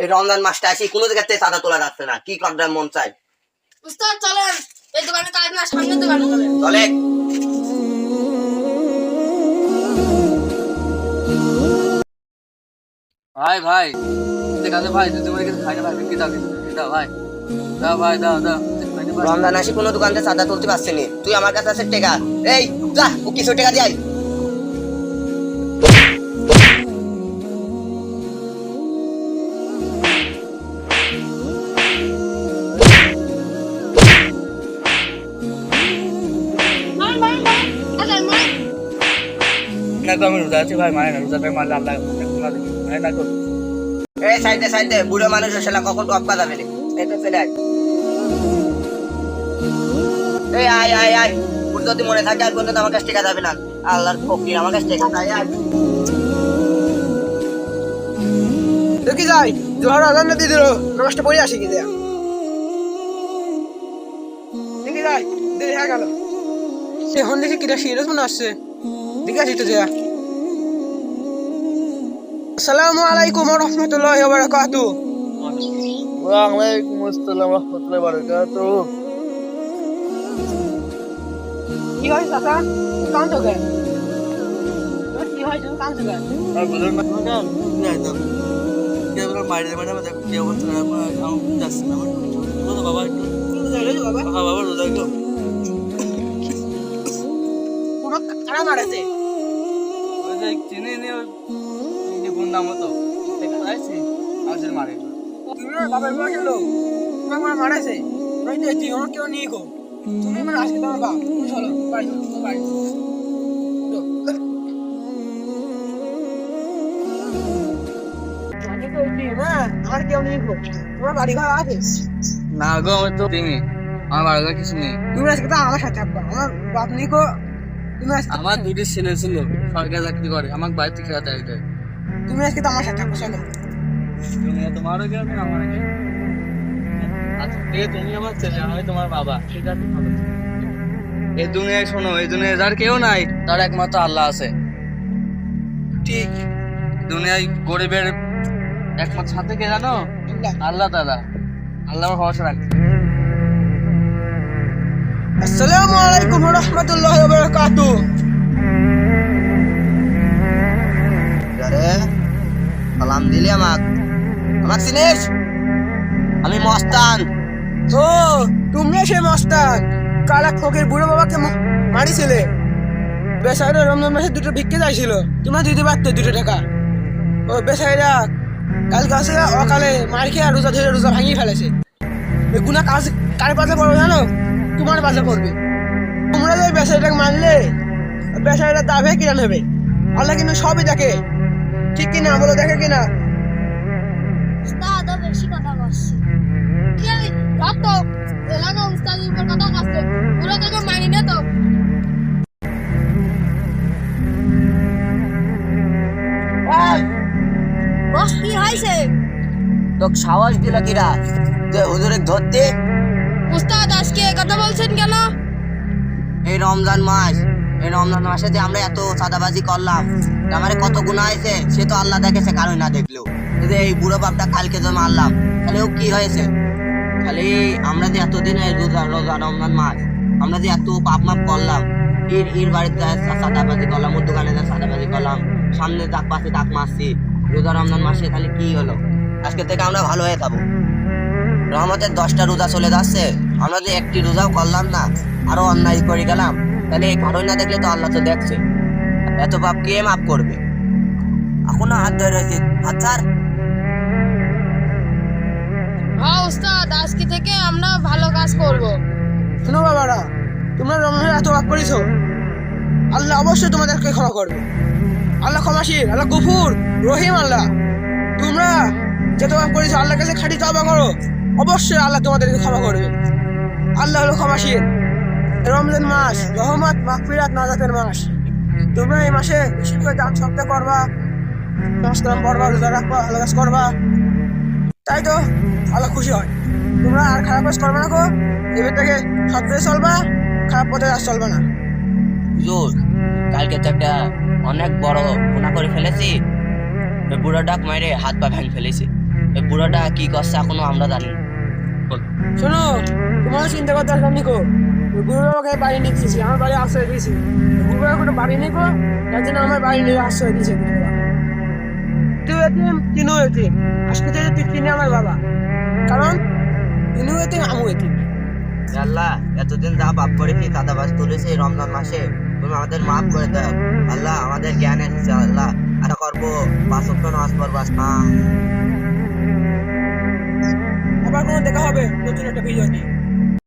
এই রমজান মাসটা আসি কোনো জায়গাতে চাঁদা তোলা যাচ্ছে না, কি করতে মন চায়। উস্তাদ চলেন, এই দোকানে কাজ না, সামনে দোকানে চলেন। চলে ভাই ভাই দেখাতে ভাই, তোমার কাছে খাই না ভাই, কি দাও দাও ভাই, দাও ভাই, দাও দাও। রমজান আসি কোনো দোকানতে চাঁদা তুলতে পারছি নি, তুই আমার কাছে আছে টাকা, এই যা ও কিছু টাকা দিয়ে আয়। না তো আমি রোজা আছি ভাই, মানে না রোজা ভাই, মারলে আল্লাহ মানে না তো। এই সাইডে সাইডে বুড়ো মানুষ সেটা কখন টপকা যাবে না, এই তো চলে আয়। এই আয় আয় আয়, ওর যদি মনে থাকে আর পর্যন্ত আমার কাছে টাকা যাবে না, আল্লাহর ফকির আমার কাছে টাকা চাই। আয় দেখি যাই জোহর আজান দিয়ে দিল, নামাজটা পড়ে আসি কি দেয়া। দেখি যাই, দেরি হয়ে গেল। এখন দেখি কিটা সিরিয়াস মনে আসছে, দেখে আসি তো দেয়া। আসসালামু আলাইকুম ওয়া রাহমাতুল্লাহি ওয়া বারাকাতুহু। ওয়া আলাইকুম আসসালাম ওয়া রাহমাতুল্লাহি ওয়া বারাকাতুহু। কি হয় চাচা, কাঁদছো কেন? কি হয় তুমি কাঁদছো কেন? আর বুঝুন না কেন না তো কে বড় মাইরে মানে আমাদের কি অবস্থা, আমি যাচ্ছি না বলো বাবা, একটু বাবা হ্যাঁ বাবা রোজা একটু পুরো কারা মারাছে। ওই যে চিনি নি ওই কোন নাম হতো দেখা যাচ্ছে আমাদের মারে। তুমি না বাবার বয়সের লোক, তোমার মারাছে, ওই যে তুই আমার কেউ নিয়ে গো, তুমি মানে আজকে তোমার বাপ, তুমি চলো বাড়ি চলো, তোমার বাড়ি চলো। আমার কেউ নেই গো, তোমার বাড়ি ঘর আছে? না গো আমি তো তুমি আমার বাড়িতে কিছু নেই। তুমি আজকে তো আমার সাথে থাকবা, আমার বাপ নেই গো। তুমি আজকে আমার দুটি ছেলে ছিল, সরকারি চাকরি করে, আমাকে বাড়িতে খেলা চাই। তুমি আজকে তো আমার সাথে থাকবো, চলো। তোমারও কেউ নেই, আমার কেউ নেই। আচ্ছা তুমি আমার ছেলে, আমি তোমার বাবা, ঠিক আছে ভালো। এই দুনিয়ায় শোনো, এই দুনিয়ায় যার কেউ নাই তার একমাত্র আল্লাহ আছে। ঠিক দুনিয়ায় গরিবের একমাত্র সাথে কে জানো? আল্লাহ। আল্লাহ তাআলা। আল্লাহ ভরসা রাখবে। আসসালামু আলাইকুম ওয়া রাহমাতুল্লাহি ওয়া বারাকাতুহু। আরে সালাম দিলি আমাকে, আমাকে চিনিস? আমি মস্তান। ও তুমি সে মস্তান, কাল এক ফকির বুড়ো বাবাকে মারিছিলে, বেচারা রমজান মাসে দুটো ভিক্ষে চাইছিল, তোমার দিতে পারতে 2 টাকা। ও বেচারা কাল কাছে অকালে মার খেয়ে রোজা ধরে রোজা ভাঙিয়ে ফেলেছে। এই গুনাহ কাজ কার পাশে করবে জানো? তোমার পাশে করবে। তোমরা যে বেচারাটাকে মারলে, বেচারাটা দাবে কিনা নেবে, আল্লাহ কিন্তু সবই দেখে, ঠিক কিনা বলো, দেখে কিনা? উস্তাদ বেশি কথা বলছে। কি আমি রাত তো এলাকা উস্তাদের উপর কথা বলছে, ওরা তোকে মানি না তো। বস কি হয়েছে? তোকে সাহস দিল কিরা যে হুজুরে ধরতে? উস্তাদ আজকে কথা বলছেন কেন? এই রমজান মাস, এই রমজান মাসে যে আমরা এত চাঁদাবাজি করলাম, আমার কত গুনাহ হয়েছে সে তো আল্লাহ দেখেছে, কারোই না দেখলেও। এই যে এই বুড়ো বাপটা কালকে যে মারলাম, তাহলে ও কি হয়েছে? খালি আমরা যে এতদিন রোজা রোজা রমজান মাস আমরা যে এত পাপ মাপ করলাম, এর বাড়িতে চাঁদাবাজি করলাম, ওর দোকানে যা চাঁদাবাজি করলাম, সামনে ডাক পাশে ডাক মারছি, রোজা রমজান মাসে তাহলে কি হলো? আজকে থেকে আমরা ভালো হয়ে যাবো। রহমতের 10টা রোজা চলে যাচ্ছে, আমরা যে একটি রোজাও করলাম না, আরো অন্যায় করে গেলাম, তাহলে কারোই না দেখলে তো আল্লাহ তো দেখছে, এত পাপ কে মাফ করবে? এখনো হাত ধরে রয়েছে, হাত ছাড়। হ্যাঁ উস্তাদ, আজকে থেকে আমরা ভালো কাজ করব। শোনো বাবারা, তোমরা রমজানে এত পাপ করেছো, আল্লাহ অবশ্যই তোমাদেরকে ক্ষমা করবে। আল্লাহ ক্ষমাশীল, আল্লাহ গফুর রহিম আল্লাহ। তোমরা যত পাপ করেছো আল্লাহর কাছে খাঁটি তওবা করো, অবশ্যই আল্লাহ তোমাদেরকে ক্ষমা করবে। আল্লাহ হলো ক্ষমাশীল। রমজান মাস রহমত মাগফিরাত নাজাতের মাস। তোমরা এই মাসে বেশি করে দান সদকা করবা, নামাজ কালাম পড়বা, রোজা রাখবা, ভালো কাজ করবা, তাই তো আল্লাহ খুশি হয়। তোমরা আর খারাপ কাজ করবে না গো, এবার থেকে সৎ পথে চলবা, খারাপ পথে আর চলবে না। হুজুর কালকে তো একটা অনেক বড় গুনাহ করে ফেলেছি, বুড়ো ডাক মাইরে হাত পা ভেঙে ফেলেছি। এই বুড়োটা কি করছে এখনো আমরা জানি না। বল। শোনো, তোমার চিন্তা করতে আসলাম নিকো, ওই বুড়ো বাবাকে বাড়ি নিয়ে দিয়েছি, আমার বাড়ি আশ্রয় দিয়েছি। বুড়ো বাবা কোনো বাড়ি নিকো, তার জন্য আমার বাড়ি নিয়ে আশ্রয় দিয়েছে বুড়ো বাবা। তুই এতিম, তিনিও এতিম। আজকে থেকে তুই তিনি আমার বাবা, কারণ তিনিও এতিম, আমিও এতিম। হে আল্লাহ, এতদিন যা পাপ করেছি চাঁদাবাজ তুলেছি এই রমজান মাসে, তুমি আমাদের মাফ করে দাও আল্লাহ। আমাদের জ্ঞান এসেছে আল্লাহ, আশা করবো 5 ওয়াক্ত নামাজ পড়বো। আবার কোনো দেখা হবে নতুন একটা ভিডিও নিয়ে।